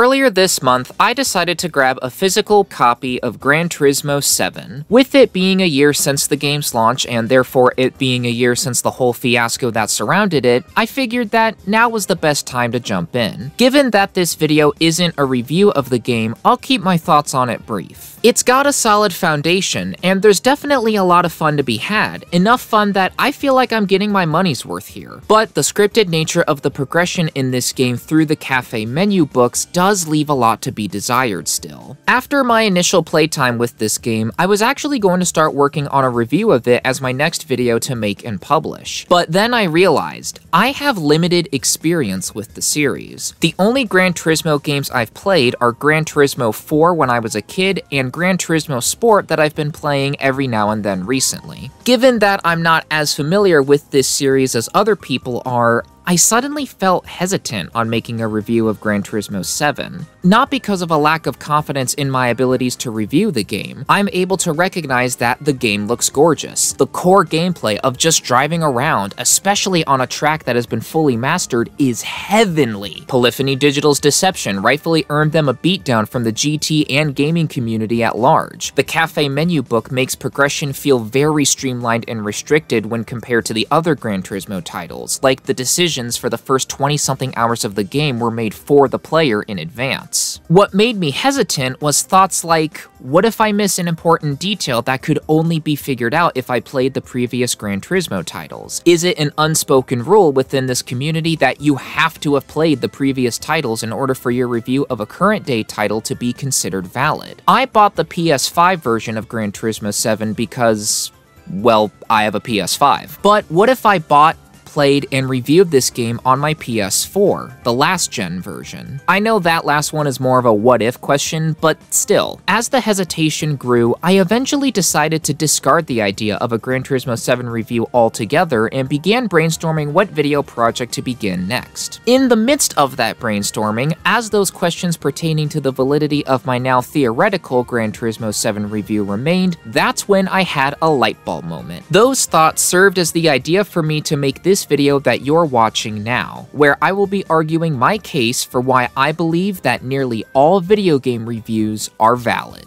Earlier this month, I decided to grab a physical copy of Gran Turismo 7. With it being a year since the game's launch, and therefore it being a year since the whole fiasco that surrounded it, I figured that now was the best time to jump in. Given that this video isn't a review of the game, I'll keep my thoughts on it brief. It's got a solid foundation, and there's definitely a lot of fun to be had, enough fun that I feel like I'm getting my money's worth here. But the scripted nature of the progression in this game through the cafe menu books does leave a lot to be desired still. After my initial playtime with this game, I was actually going to start working on a review of it as my next video to make and publish. But then I realized, I have limited experience with the series. The only Gran Turismo games I've played are Gran Turismo 4 when I was a kid, and Gran Turismo Sport that I've been playing every now and then recently. Given that I'm not as familiar with this series as other people are, I suddenly felt hesitant on making a review of Gran Turismo 7. Not because of a lack of confidence in my abilities to review the game. I'm able to recognize that the game looks gorgeous. The core gameplay of just driving around, especially on a track that has been fully mastered, is heavenly. Polyphony Digital's Deception rightfully earned them a beatdown from the GT and gaming community at large. The cafe menu book makes progression feel very streamlined and restricted when compared to the other Gran Turismo titles, like the decisions for the first 20-something hours of the game were made for the player in advance. What made me hesitant was thoughts like, what if I miss an important detail that could only be figured out if I played the previous Gran Turismo titles? Is it an unspoken rule within this community that you have to have played the previous titles in order for your review of a current day title to be considered valid? I bought the PS5 version of Gran Turismo 7 because, well, I have a PS5. But what if I bought, played, and reviewed this game on my PS4, the last gen version? I know that last one is more of a what if question, but still. As the hesitation grew, I eventually decided to discard the idea of a Gran Turismo 7 review altogether and began brainstorming what video project to begin next. In the midst of that brainstorming, as those questions pertaining to the validity of my now theoretical Gran Turismo 7 review remained, that's when I had a light bulb moment. Those thoughts served as the idea for me to make this video that you're watching now, where I will be arguing my case for why I believe that nearly all video game reviews are valid.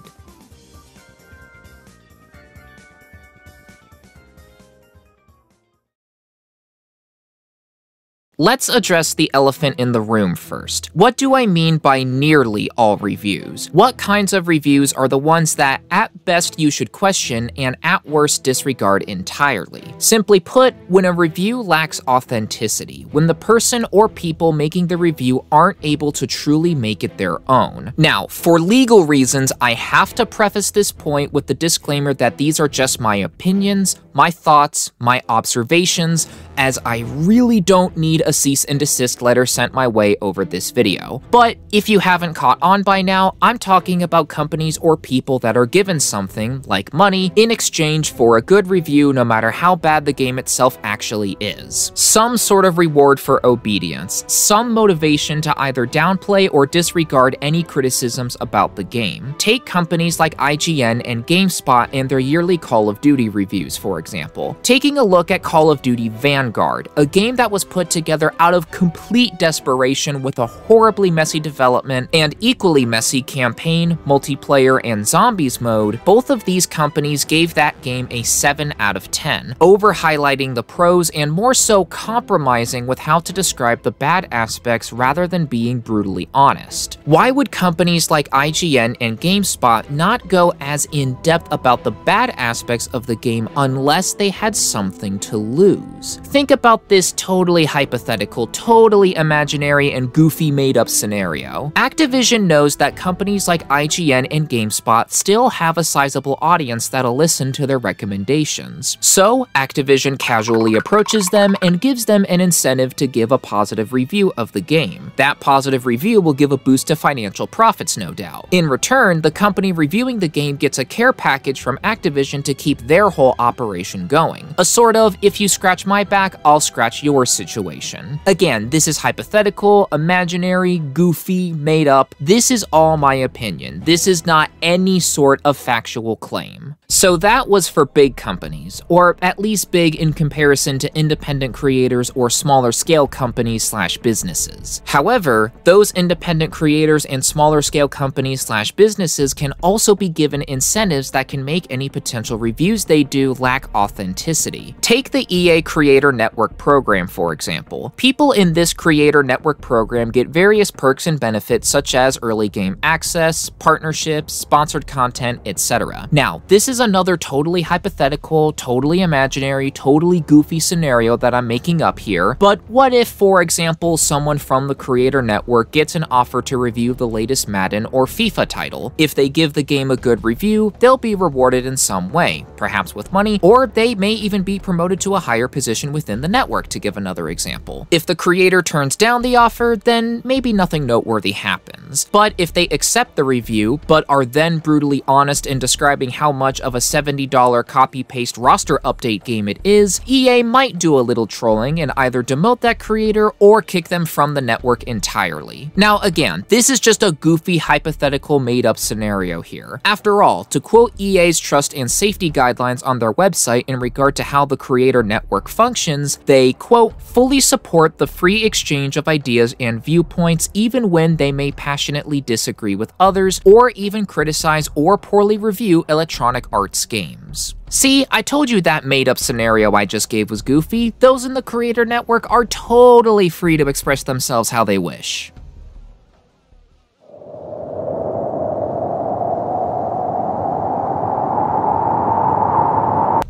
Let's address the elephant in the room first. What do I mean by nearly all reviews? What kinds of reviews are the ones that at best you should question and at worst disregard entirely? Simply put, when a review lacks authenticity, when the person or people making the review aren't able to truly make it their own. Now, for legal reasons, I have to preface this point with the disclaimer that these are just my opinions, my thoughts, my observations, as I really don't need a cease and desist letter sent my way over this video. But if you haven't caught on by now, I'm talking about companies or people that are given something, like money, in exchange for a good review no matter how bad the game itself actually is. Some sort of reward for obedience, some motivation to either downplay or disregard any criticisms about the game. Take companies like IGN and GameSpot and their yearly Call of Duty reviews, for example. Taking a look at Call of Duty Vanguard, a game that was put together out of complete desperation with a horribly messy development and equally messy campaign, multiplayer, and zombies mode, both of these companies gave that game a 7 out of 10, over-highlighting the pros and more so compromising with how to describe the bad aspects rather than being brutally honest. Why would companies like IGN and GameSpot not go as in-depth about the bad aspects of the game unless they had something to lose? Think about this totally hypothetical, totally imaginary, and goofy made-up scenario. Activision knows that companies like IGN and GameSpot still have a sizable audience that'll listen to their recommendations. So, Activision casually approaches them and gives them an incentive to give a positive review of the game. That positive review will give a boost to financial profits, no doubt. In return, the company reviewing the game gets a care package from Activision to keep their whole operation going. A sort of, if you scratch my back, I'll scratch yours situation. Again, this is hypothetical, imaginary, goofy, made up. This is all my opinion. This is not any sort of factual claim. So that was for big companies, or at least big in comparison to independent creators or smaller scale companies/businesses. However, those independent creators and smaller scale companies/businesses can also be given incentives that can make any potential reviews they do lack authenticity. Take the EA Creator Network program, for example. People in this Creator Network program get various perks and benefits such as early game access, partnerships, sponsored content, etc. Now, this is another totally hypothetical, totally imaginary, totally goofy scenario that I'm making up here, but what if, for example, someone from the Creator Network gets an offer to review the latest Madden or FIFA title? If they give the game a good review, they'll be rewarded in some way, perhaps with money, or they may even be promoted to a higher position within the network, to give another example. If the creator turns down the offer, then maybe nothing noteworthy happens. But if they accept the review, but are then brutally honest in describing how much of a $70 copy-paste roster update game it is, EA might do a little trolling and either demote that creator or kick them from the network entirely. Now again, this is just a goofy hypothetical made-up scenario here. After all, to quote EA's trust and safety guidelines on their website in regard to how the Creator Network functions, they, quote, fully support the free exchange of ideas and viewpoints even when they may passionately disagree with others or even criticize or poorly review Electronic Arts games. See, I told you that made-up scenario I just gave was goofy. Those in the Creator Network are totally free to express themselves how they wish.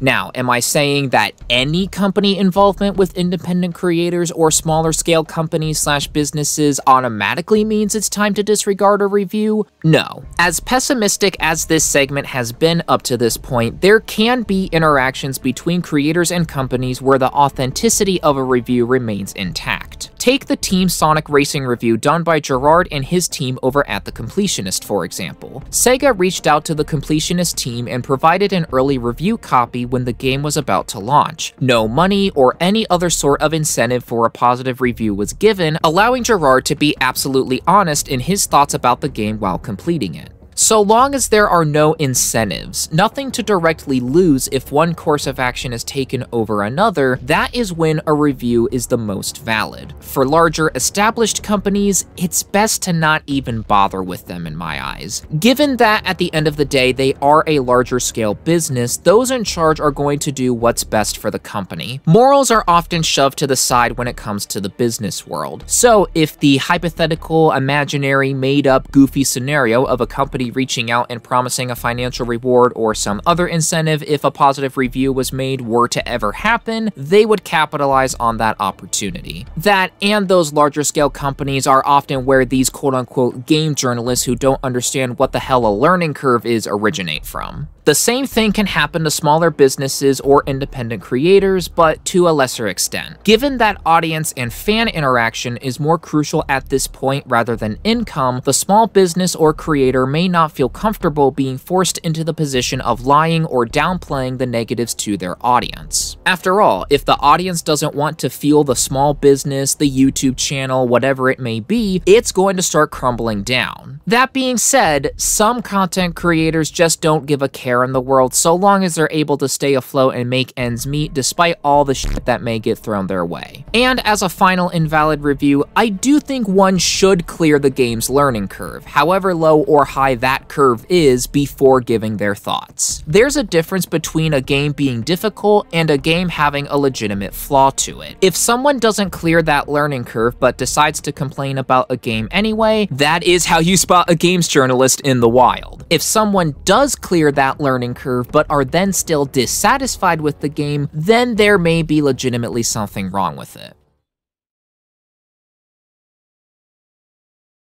Now, am I saying that any company involvement with independent creators or smaller scale companies/businesses automatically means it's time to disregard a review? No. As pessimistic as this segment has been up to this point, there can be interactions between creators and companies where the authenticity of a review remains intact. Take the Team Sonic Racing review done by Gerard and his team over at The Completionist, for example. Sega reached out to the Completionist team and provided an early review copy when the game was about to launch. No money or any other sort of incentive for a positive review was given, allowing Gerard to be absolutely honest in his thoughts about the game while completing it. So long as there are no incentives, nothing to directly lose if one course of action is taken over another, that is when a review is the most valid. For larger established companies, it's best to not even bother with them in my eyes. Given that at the end of the day they are a larger scale business, those in charge are going to do what's best for the company. Morals are often shoved to the side when it comes to the business world. So if the hypothetical, imaginary, made-up, goofy scenario of a company reaching out and promising a financial reward or some other incentive if a positive review was made were to ever happen, they would capitalize on that opportunity. That and those larger scale companies are often where these quote-unquote game journalists who don't understand what the hell a learning curve is originate from. The same thing can happen to smaller businesses or independent creators, but to a lesser extent. Given that audience and fan interaction is more crucial at this point rather than income, the small business or creator may not feel comfortable being forced into the position of lying or downplaying the negatives to their audience. After all, if the audience doesn't want to feel the small business, the YouTube channel, whatever it may be, it's going to start crumbling down. That being said, some content creators just don't give a care in the world so long as they're able to stay afloat and make ends meet despite all the shit that may get thrown their way. And as a final invalid review, I do think one should clear the game's learning curve, however low or high that curve is, before giving their thoughts. There's a difference between a game being difficult and a game having a legitimate flaw to it. If someone doesn't clear that learning curve but decides to complain about a game anyway, that is how you spot a games journalist in the wild. If someone does clear that learning curve but are then still dissatisfied with the game, then there may be legitimately something wrong with it.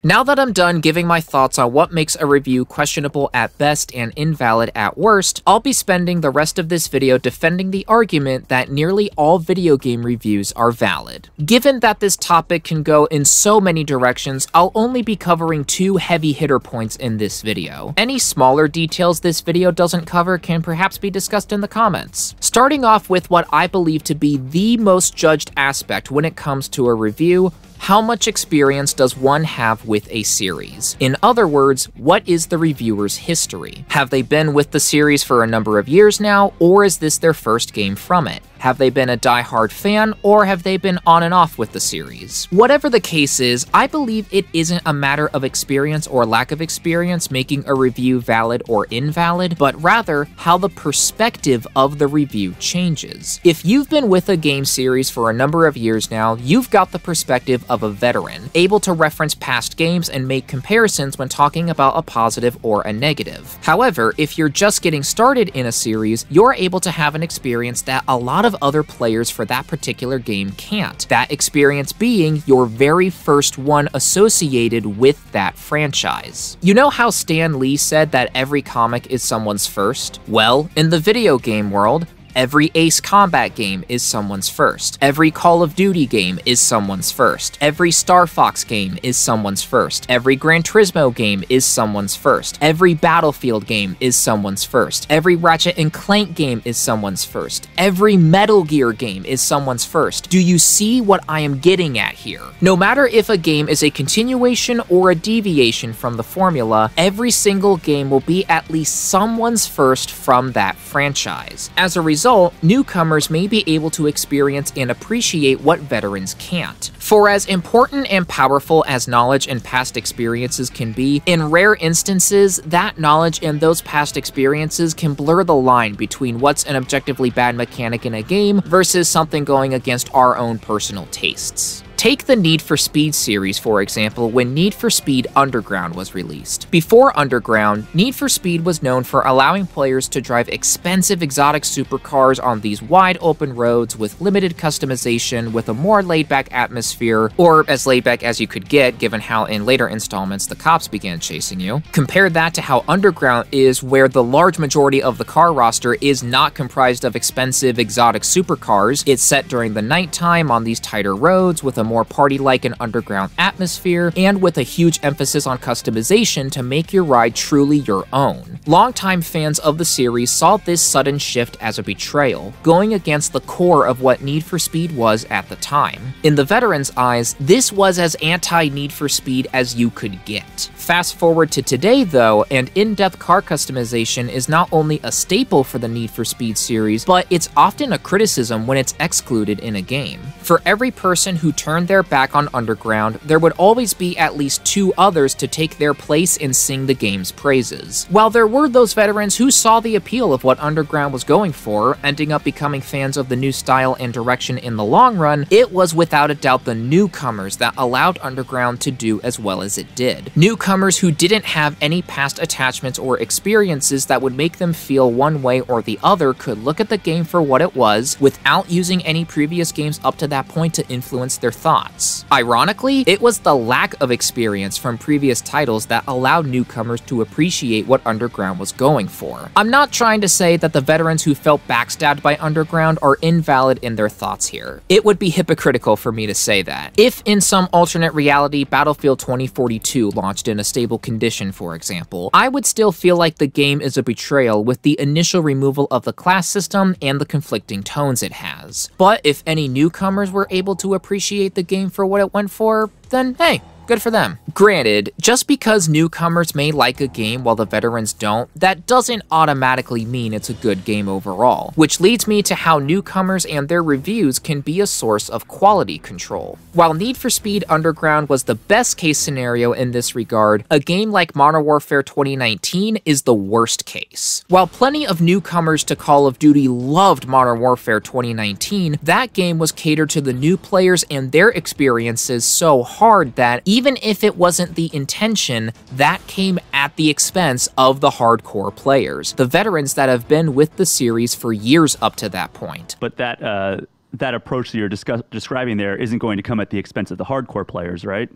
Now that I'm done giving my thoughts on what makes a review questionable at best and invalid at worst, I'll be spending the rest of this video defending the argument that nearly all video game reviews are valid. Given that this topic can go in so many directions, I'll only be covering 2 heavy hitter points in this video. Any smaller details this video doesn't cover can perhaps be discussed in the comments. Starting off with what I believe to be the most judged aspect when it comes to a review, How much experience does one have with a series? In other words, what is the reviewer's history? Have they been with the series for a number of years now, or is this their first game from it? Have they been a die-hard fan, or have they been on and off with the series? Whatever the case is, I believe it isn't a matter of experience or lack of experience making a review valid or invalid, but rather how the perspective of the review changes. If you've been with a game series for a number of years now, you've got the perspective of a veteran, able to reference past games and make comparisons when talking about a positive or a negative. However, if you're just getting started in a series, you're able to have an experience that a lot of other players for that particular game can't. That experience being your very first one associated with that franchise. You know how Stan Lee said that every comic is someone's first? Well, in the video game world, every Ace Combat game is someone's first. Every Call of Duty game is someone's first. Every Star Fox game is someone's first. Every Gran Turismo game is someone's first. Every Battlefield game is someone's first. Every Ratchet and Clank game is someone's first. Every Metal Gear game is someone's first. Do you see what I am getting at here? No matter if a game is a continuation or a deviation from the formula, every single game will be at least someone's first from that franchise. As a result, newcomers may be able to experience and appreciate what veterans can't. For as important and powerful as knowledge and past experiences can be, in rare instances, that knowledge and those past experiences can blur the line between what's an objectively bad mechanic in a game versus something going against our own personal tastes. Take the Need for Speed series, for example, when Need for Speed Underground was released. Before Underground, Need for Speed was known for allowing players to drive expensive exotic supercars on these wide open roads with limited customization, with a more laid-back atmosphere, or as laid-back as you could get given how in later installments the cops began chasing you. Compare that to how Underground is, where the large majority of the car roster is not comprised of expensive exotic supercars. It's set during the nighttime on these tighter roads with a more party-like and underground atmosphere, and with a huge emphasis on customization to make your ride truly your own. Longtime fans of the series saw this sudden shift as a betrayal, going against the core of what Need for Speed was at the time. In the veterans' eyes, this was as anti-Need for Speed as you could get. Fast forward to today though, and in-depth car customization is not only a staple for the Need for Speed series, but it's often a criticism when it's excluded in a game. For every person who turned their back on Underground, there would always be at least two others to take their place and sing the game's praises. While there were those veterans who saw the appeal of what Underground was going for, ending up becoming fans of the new style and direction in the long run, it was without a doubt the newcomers that allowed Underground to do as well as it did. Newcomers who didn't have any past attachments or experiences that would make them feel one way or the other could look at the game for what it was, without using any previous games up to that point to influence their thoughts. Ironically, it was the lack of experience from previous titles that allowed newcomers to appreciate what Underground was going for. I'm not trying to say that the veterans who felt backstabbed by Underground are invalid in their thoughts here. It would be hypocritical for me to say that. If in some alternate reality Battlefield 2042 launched in a stable condition, for example, I would still feel like the game is a betrayal with the initial removal of the class system and the conflicting tones it has. But if any newcomers were able to appreciate the game for what it went for, then hey, good for them. Granted, just because newcomers may like a game while the veterans don't, that doesn't automatically mean it's a good game overall, which leads me to how newcomers and their reviews can be a source of quality control. While Need for Speed Underground was the best case scenario in this regard, a game like Modern Warfare 2019 is the worst case. While plenty of newcomers to Call of Duty loved Modern Warfare 2019, that game was catered to the new players and their experiences so hard that even if it wasn't the intention, that came at the expense of the hardcore players, the veterans that have been with the series for years up to that point. But that approach that you're describing there isn't going to come at the expense of the hardcore players, right?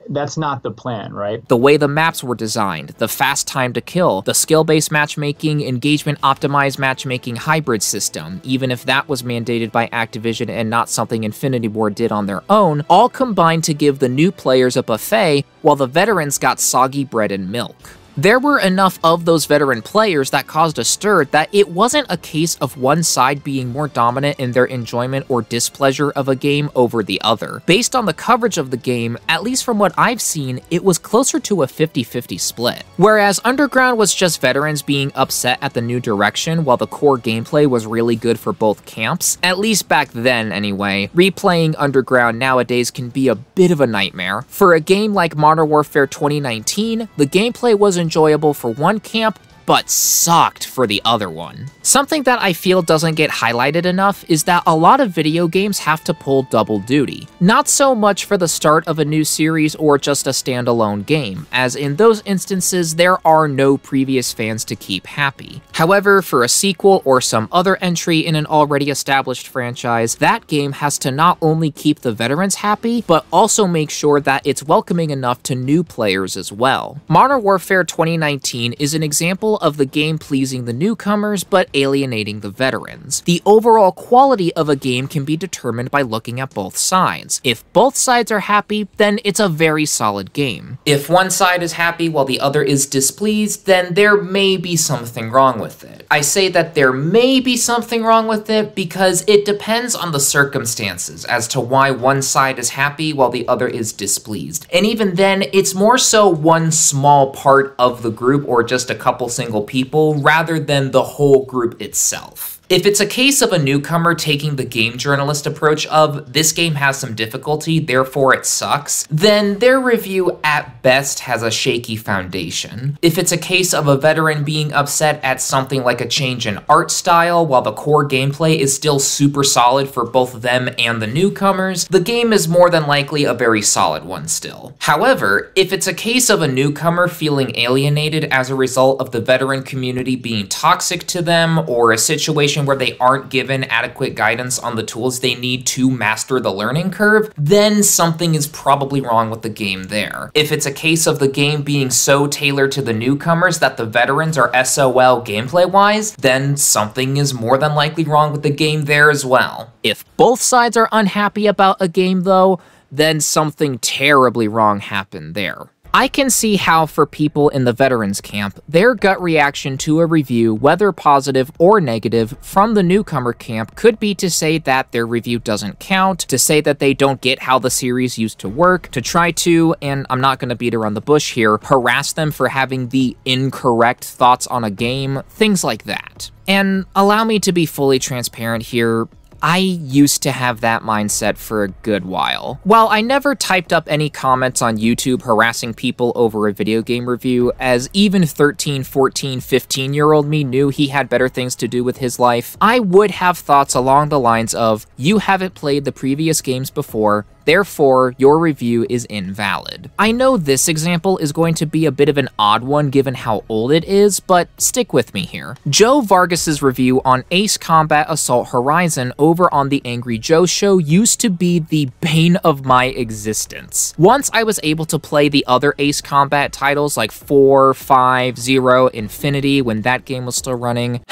That's not the plan, right? The way the maps were designed, the fast time to kill, the skill-based matchmaking, engagement-optimized matchmaking hybrid system, even if that was mandated by Activision and not something Infinity Ward did on their own, all combined to give the new players a buffet while the veterans got soggy bread and milk. There were enough of those veteran players that caused a stir that it wasn't a case of one side being more dominant in their enjoyment or displeasure of a game over the other. Based on the coverage of the game, at least from what I've seen, it was closer to a 50-50 split. Whereas Underground was just veterans being upset at the new direction, while the core gameplay was really good for both camps, at least back then anyway. Replaying Underground nowadays can be a bit of a nightmare. For a game like Modern Warfare 2019, the gameplay was enjoyable for one camp, but sucked for the other one. Something that I feel doesn't get highlighted enough is that a lot of video games have to pull double duty. Not so much for the start of a new series or just a standalone game, as in those instances there are no previous fans to keep happy. However, for a sequel or some other entry in an already established franchise, that game has to not only keep the veterans happy, but also make sure that it's welcoming enough to new players as well. Modern Warfare 2019 is an example of the game pleasing the newcomers but alienating the veterans. The overall quality of a game can be determined by looking at both sides. If both sides are happy, then it's a very solid game. If one side is happy while the other is displeased, then there may be something wrong with it. I say that there may be something wrong with it because it depends on the circumstances as to why one side is happy while the other is displeased. And even then, it's more so one small part of the group or just a couple single people rather than the whole group itself. If it's a case of a newcomer taking the game journalist approach of, this game has some difficulty, therefore it sucks, then their review at best has a shaky foundation. If it's a case of a veteran being upset at something like a change in art style while the core gameplay is still super solid for both them and the newcomers, the game is more than likely a very solid one still. However, if it's a case of a newcomer feeling alienated as a result of the veteran community being toxic to them, or a situation where they aren't given adequate guidance on the tools they need to master the learning curve, then something is probably wrong with the game there. If it's a case of the game being so tailored to the newcomers that the veterans are SOL gameplay-wise, then something is more than likely wrong with the game there as well. If both sides are unhappy about a game though, then something terribly wrong happened there. I can see how for people in the veterans camp, their gut reaction to a review, whether positive or negative, from the newcomer camp could be to say that their review doesn't count, to say that they don't get how the series used to work, to try to, and I'm not going to beat around the bush here, harass them for having the incorrect thoughts on a game, things like that. And allow me to be fully transparent here, I used to have that mindset for a good while. While I never typed up any comments on YouTube harassing people over a video game review, as even 13, 14, 15-year-old me knew he had better things to do with his life, I would have thoughts along the lines of, you haven't played the previous games before, therefore, your review is invalid. I know this example is going to be a bit of an odd one given how old it is, but stick with me here. Joe Vargas's review on Ace Combat Assault Horizon over on the Angry Joe Show used to be the bane of my existence. Once I was able to play the other Ace Combat titles like 4, 5, 0, Infinity when that game was still running,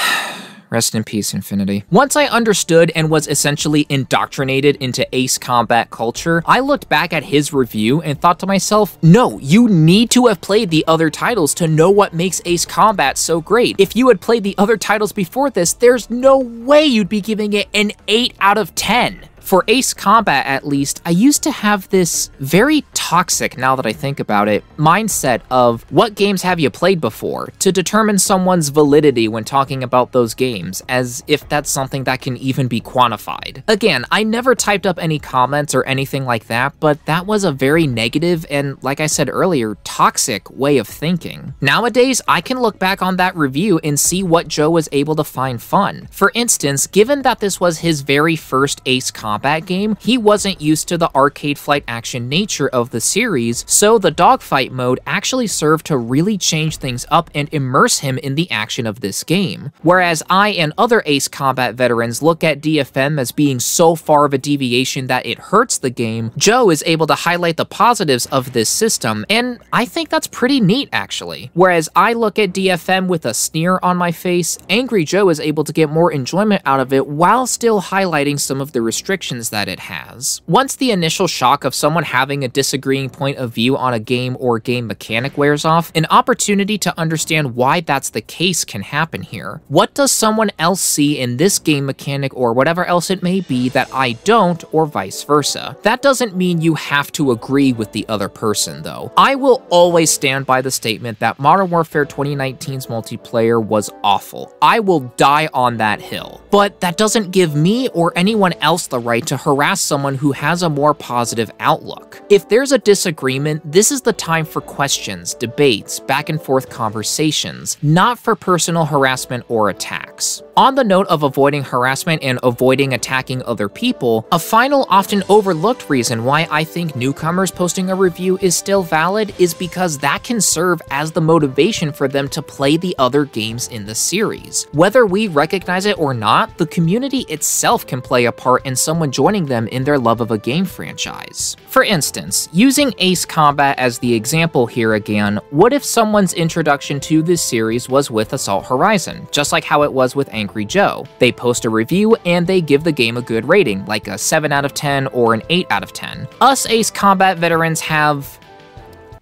rest in peace, Infinity. Once I understood and was essentially indoctrinated into Ace Combat culture, I looked back at his review and thought to myself, no, you need to have played the other titles to know what makes Ace Combat so great. If you had played the other titles before this, there's no way you'd be giving it an 8 out of 10. For Ace Combat, at least, I used to have this very toxic, now that I think about it, mindset of what games have you played before to determine someone's validity when talking about those games, as if that's something that can even be quantified. Again, I never typed up any comments or anything like that, but that was a very negative and, like I said earlier, toxic way of thinking. Nowadays, I can look back on that review and see what Joe was able to find fun. For instance, given that this was his very first Ace Combat game, he wasn't used to the arcade flight action nature of the series, so the dogfight mode actually served to really change things up and immerse him in the action of this game. Whereas I and other Ace Combat veterans look at DFM as being so far of a deviation that it hurts the game, Joe is able to highlight the positives of this system, and I think that's pretty neat actually. Whereas I look at DFM with a sneer on my face, Angry Joe is able to get more enjoyment out of it while still highlighting some of the restrictions connections that it has. Once the initial shock of someone having a disagreeing point of view on a game or game mechanic wears off, an opportunity to understand why that's the case can happen here. What does someone else see in this game mechanic or whatever else it may be that I don't, or vice versa? That doesn't mean you have to agree with the other person though. I will always stand by the statement that Modern Warfare 2019's multiplayer was awful. I will die on that hill. But that doesn't give me or anyone else the right to harass someone who has a more positive outlook. If there's a disagreement, this is the time for questions, debates, back and forth conversations, not for personal harassment or attacks. On the note of avoiding harassment and avoiding attacking other people, a final often overlooked reason why I think newcomers posting a review is still valid is because that can serve as the motivation for them to play the other games in the series. Whether we recognize it or not, the community itself can play a part in someone joining them in their love of a game franchise. For instance, using Ace Combat as the example here again, what if someone's introduction to this series was with Assault Horizon, just like how it was with Angry Joe? They post a review and they give the game a good rating, like a 7 out of 10 or an 8 out of 10. Us Ace Combat veterans have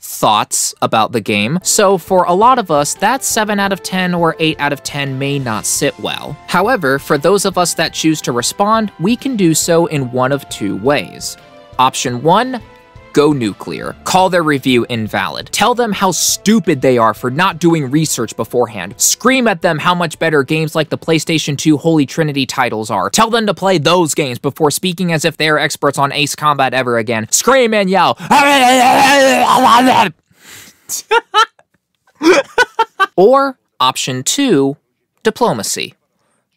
thoughts about the game, so for a lot of us, that 7 out of 10 or 8 out of 10 may not sit well. However, for those of us that choose to respond, we can do so in one of two ways. Option 1, go nuclear. Call their review invalid. Tell them how stupid they are for not doing research beforehand. Scream at them how much better games like the PlayStation 2 Holy Trinity titles are. Tell them to play those games before speaking as if they are experts on Ace Combat ever again. Scream and yell. Or option 2, diplomacy.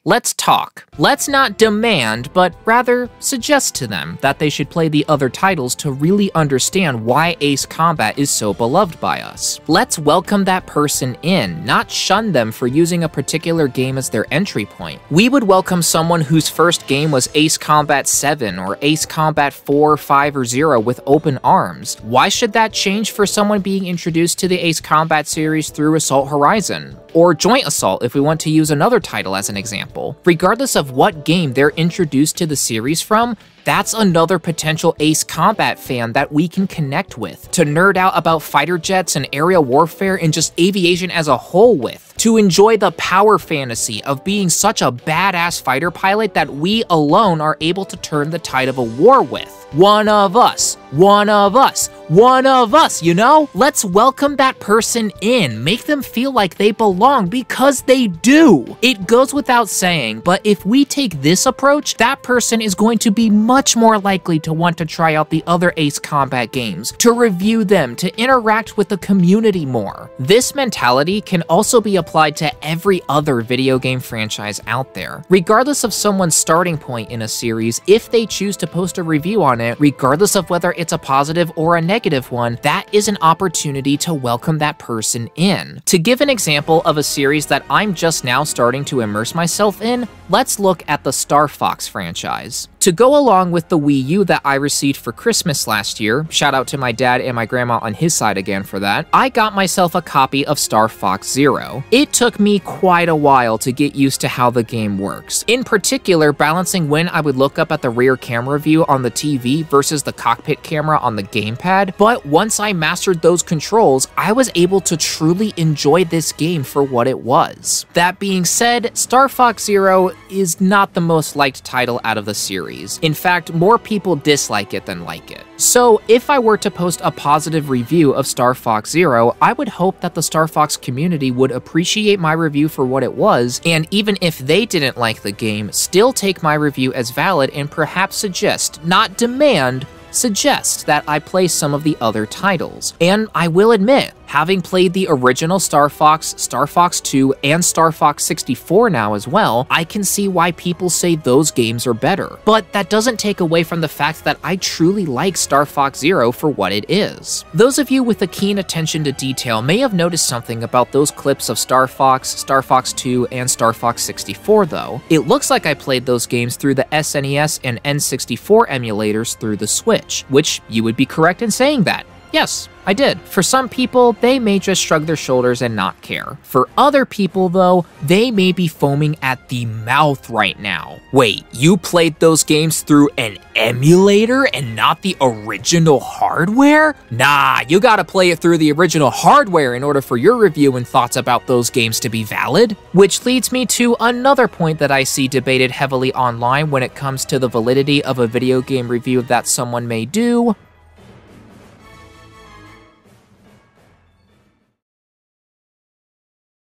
Let's talk. Let's not demand, but rather suggest to them that they should play the other titles to really understand why Ace Combat is so beloved by us. Let's welcome that person in, not shun them for using a particular game as their entry point. We would welcome someone whose first game was Ace Combat 7 or Ace Combat 4, 5, or 0 with open arms. Why should that change for someone being introduced to the Ace Combat series through Assault Horizon? Or Joint Assault if we want to use another title as an example. Regardless of what game they're introduced to the series from, that's another potential Ace Combat fan that we can connect with, to nerd out about fighter jets and aerial warfare and just aviation as a whole with, to enjoy the power fantasy of being such a badass fighter pilot that we alone are able to turn the tide of a war with. One of us, one of us, one of us, you know? Let's welcome that person in, make them feel like they belong, because they do. It goes without saying, but if we take this approach, that person is going to be much more likely to want to try out the other Ace Combat games, to review them, to interact with the community more. This mentality can also be applied to every other video game franchise out there. Regardless of someone's starting point in a series, if they choose to post a review on it, regardless of whether it's a positive or a negative one, that is an opportunity to welcome that person in. To give an example of a series that I'm just now starting to immerse myself in, let's look at the Star Fox franchise. To go along with the Wii U that I received for Christmas last year, shout out to my dad and my grandma on his side again for that, I got myself a copy of Star Fox Zero. It took me quite a while to get used to how the game works. In particular, balancing when I would look up at the rear camera view on the TV versus the cockpit camera on the gamepad, but once I mastered those controls, I was able to truly enjoy this game for what it was. That being said, Star Fox Zero is not the most liked title out of the series. In fact, more people dislike it than like it. So if I were to post a positive review of Star Fox Zero, I would hope that the Star Fox community would appreciate my review for what it was, and even if they didn't like the game, still take my review as valid and perhaps suggest, not demand, suggest that I play some of the other titles. And I will admit, having played the original Star Fox, Star Fox 2, and Star Fox 64 now as well, I can see why people say those games are better. But that doesn't take away from the fact that I truly like Star Fox Zero for what it is. Those of you with a keen attention to detail may have noticed something about those clips of Star Fox 2, and Star Fox 64 though. It looks like I played those games through the SNES and N64 emulators through the Switch, which you would be correct in saying that. Yes, I did. For some people, they may just shrug their shoulders and not care. For other people, though, they may be foaming at the mouth right now. Wait, you played those games through an emulator and not the original hardware? Nah, you gotta play it through the original hardware in order for your review and thoughts about those games to be valid. Which leads me to another point that I see debated heavily online when it comes to the validity of a video game review that someone may do.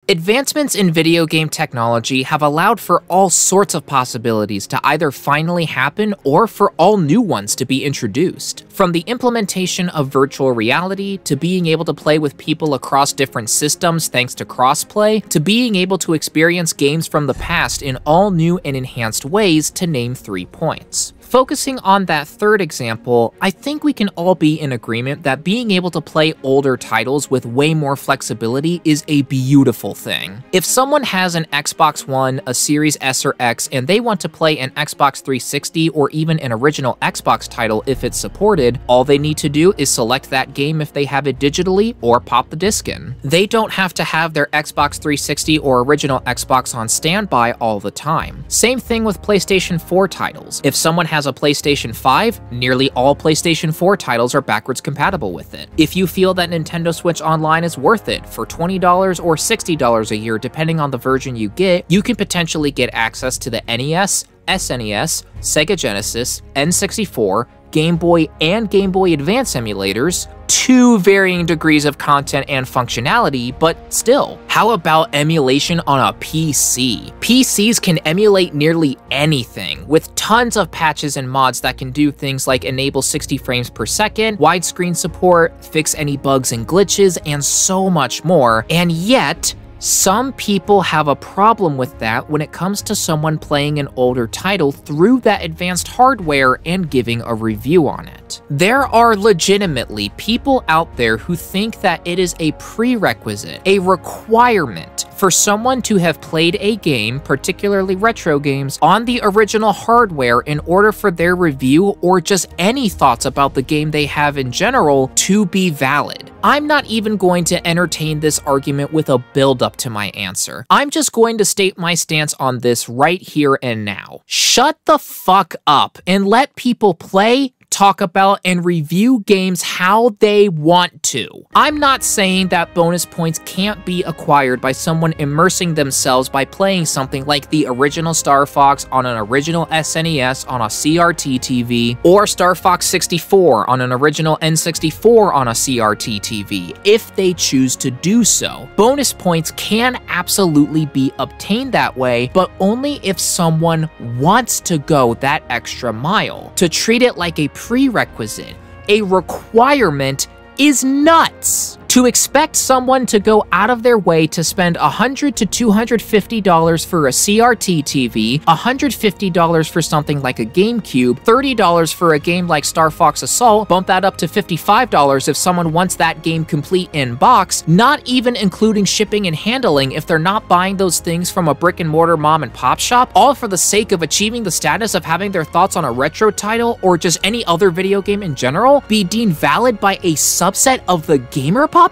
Advancements in video game technology have allowed for all sorts of possibilities to either finally happen or for all new ones to be introduced. From the implementation of virtual reality, to being able to play with people across different systems thanks to crossplay, to being able to experience games from the past in all new and enhanced ways, to name 3 points. Focusing on that third example, I think we can all be in agreement that being able to play older titles with way more flexibility is a beautiful thing. If someone has an Xbox One, a Series S or X, and they want to play an Xbox 360 or even an original Xbox title if it's supported, all they need to do is select that game if they have it digitally or pop the disc in. They don't have to have their Xbox 360 or original Xbox on standby all the time. Same thing with PlayStation 4 titles. If someone has a PlayStation 5, nearly all PlayStation 4 titles are backwards compatible with it. If you feel that Nintendo Switch Online is worth it, for $20 or $60 a year depending on the version you get, you can potentially get access to the NES, SNES, Sega Genesis, N64, Game Boy, and Game Boy Advance emulators, 2 varying degrees of content and functionality, but still. How about emulation on a PC? PCs can emulate nearly anything, with tons of patches and mods that can do things like enable 60 frames per second, widescreen support, fix any bugs and glitches, and so much more, and yet, some people have a problem with that when it comes to someone playing an older title through that advanced hardware and giving a review on it. There are legitimately people out there who think that it is a prerequisite, a requirement for someone to have played a game, particularly retro games, on the original hardware in order for their review or just any thoughts about the game they have in general to be valid. I'm not even going to entertain this argument with a build-up to my answer. I'm just going to state my stance on this right here and now. Shut the fuck up and let people play, talk about, and review games how they want to. I'm not saying that bonus points can't be acquired by someone immersing themselves by playing something like the original Star Fox on an original SNES on a CRT TV, or Star Fox 64 on an original N64 on a CRT TV, if they choose to do so. Bonus points can absolutely be obtained that way, but only if someone wants to go that extra mile. To treat it like a prerequisite, a requirement, is nuts. To expect someone to go out of their way to spend $100 to $250 for a CRT TV, $150 for something like a GameCube, $30 for a game like Star Fox Assault, bump that up to $55 if someone wants that game complete in box, not even including shipping and handling if they're not buying those things from a brick and mortar mom and pop shop, all for the sake of achieving the status of having their thoughts on a retro title or just any other video game in general be deemed valid by a subset of the gamer population?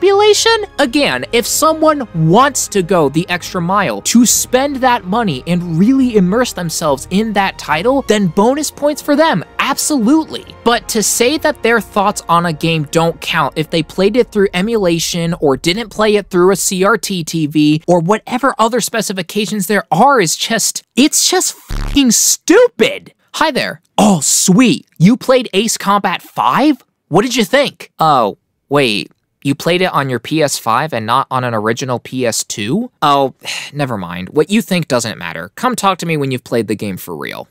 Again, if someone wants to go the extra mile to spend that money and really immerse themselves in that title, then bonus points for them, absolutely. But to say that their thoughts on a game don't count if they played it through emulation or didn't play it through a CRT TV or whatever other specifications there are is just, it's just fucking stupid. Hi there. Oh, sweet. You played Ace Combat 5? What did you think? Oh, wait. You played it on your PS5 and not on an original PS2? Oh, never mind. What you think doesn't matter. Come talk to me when you've played the game for real.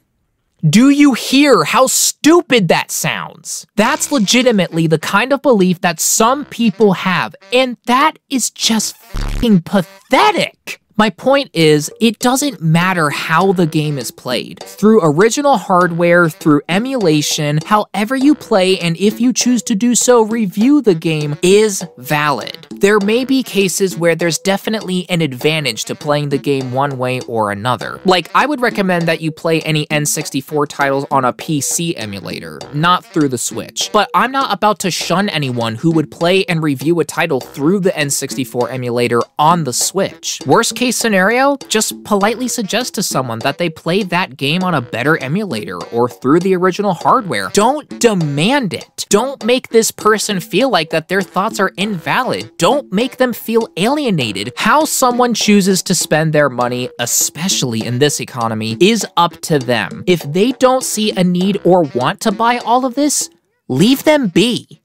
Do you hear how stupid that sounds? That's legitimately the kind of belief that some people have, and that is just fucking pathetic. My point is, it doesn't matter how the game is played. Through original hardware, through emulation, however you play, and if you choose to do so, review the game is valid. There may be cases where there's definitely an advantage to playing the game one way or another. Like, I would recommend that you play any N64 titles on a PC emulator, not through the Switch. But I'm not about to shun anyone who would play and review a title through the N64 emulator on the Switch. Worst case scenario, just politely suggest to someone that they play that game on a better emulator or through the original hardware. Don't demand it. Don't make this person feel like that their thoughts are invalid. Don't make them feel alienated. How someone chooses to spend their money, especially in this economy, is up to them. If they don't see a need or want to buy all of this, leave them be.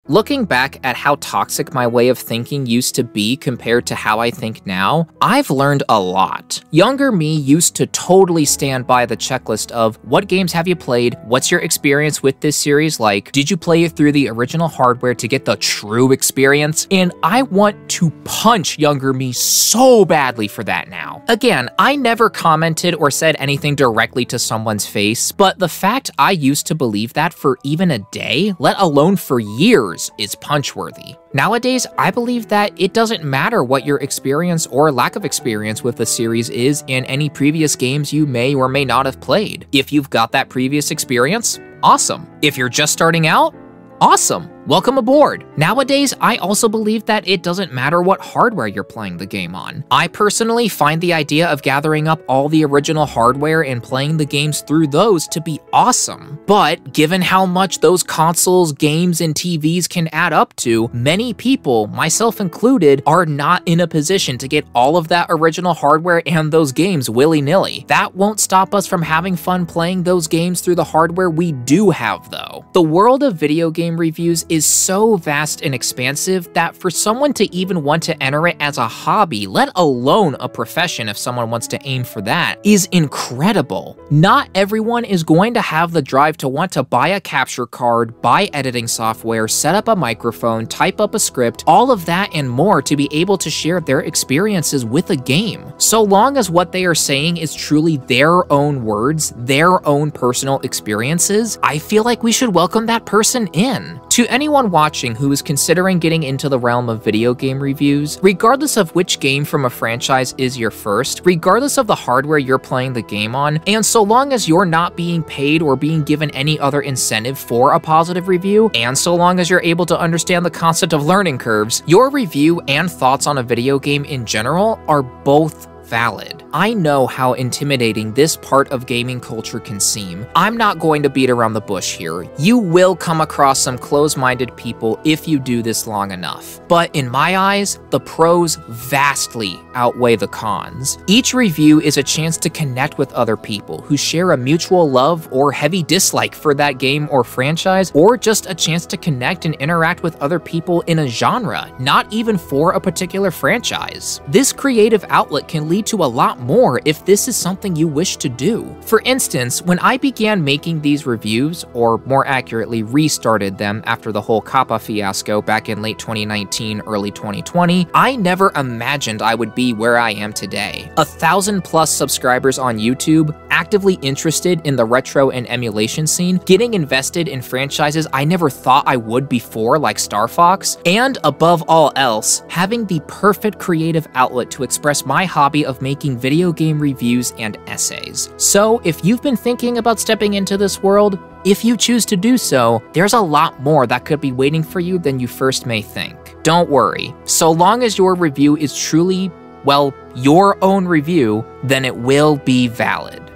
Looking back at how toxic my way of thinking used to be compared to how I think now, I've learned a lot. Younger me used to totally stand by the checklist of what games have you played, what's your experience with this series like, did you play it through the original hardware to get the true experience, and I want to punch younger me so badly for that now. Again, I never commented or said anything directly to someone's face, but the fact I used to believe that for even a day, let alone for years, is punch-worthy. Nowadays, I believe that it doesn't matter what your experience or lack of experience with the series is in any previous games you may or may not have played. If you've got that previous experience, awesome. If you're just starting out, awesome. Welcome aboard. Nowadays, I also believe that it doesn't matter what hardware you're playing the game on. I personally find the idea of gathering up all the original hardware and playing the games through those to be awesome. But given how much those consoles, games, and TVs can add up to, many people, myself included, are not in a position to get all of that original hardware and those games willy-nilly. That won't stop us from having fun playing those games through the hardware we do have, though. The world of video game reviews is so vast and expansive that for someone to even want to enter it as a hobby, let alone a profession if someone wants to aim for that, is incredible. Not everyone is going to have the drive to want to buy a capture card, buy editing software, set up a microphone, type up a script, all of that and more to be able to share their experiences with a game. So long as what they are saying is truly their own words, their own personal experiences, I feel like we should welcome that person in. To anyone watching who is considering getting into the realm of video game reviews, regardless of which game from a franchise is your first, regardless of the hardware you're playing the game on, and so long as you're not being paid or being given any other incentive for a positive review, and so long as you're able to understand the concept of learning curves, your review and thoughts on a video game in general are both valid. I know how intimidating this part of gaming culture can seem. I'm not going to beat around the bush here. You will come across some closed-minded people if you do this long enough. But in my eyes, the pros vastly outweigh the cons. Each review is a chance to connect with other people who share a mutual love or heavy dislike for that game or franchise, or just a chance to connect and interact with other people in a genre, not even for a particular franchise. This creative outlet can lead to a lot more if this is something you wish to do. For instance, when I began making these reviews, or more accurately restarted them after the whole Kappa fiasco back in late 2019, early 2020, I never imagined I would be where I am today. 1,000+ subscribers on YouTube, actively interested in the retro and emulation scene, getting invested in franchises I never thought I would before like Star Fox, and above all else, having the perfect creative outlet to express my hobby of making video game reviews and essays. So if you've been thinking about stepping into this world, if you choose to do so, there's a lot more that could be waiting for you than you first may think. Don't worry, so long as your review is truly, well, your own review, then it will be valid.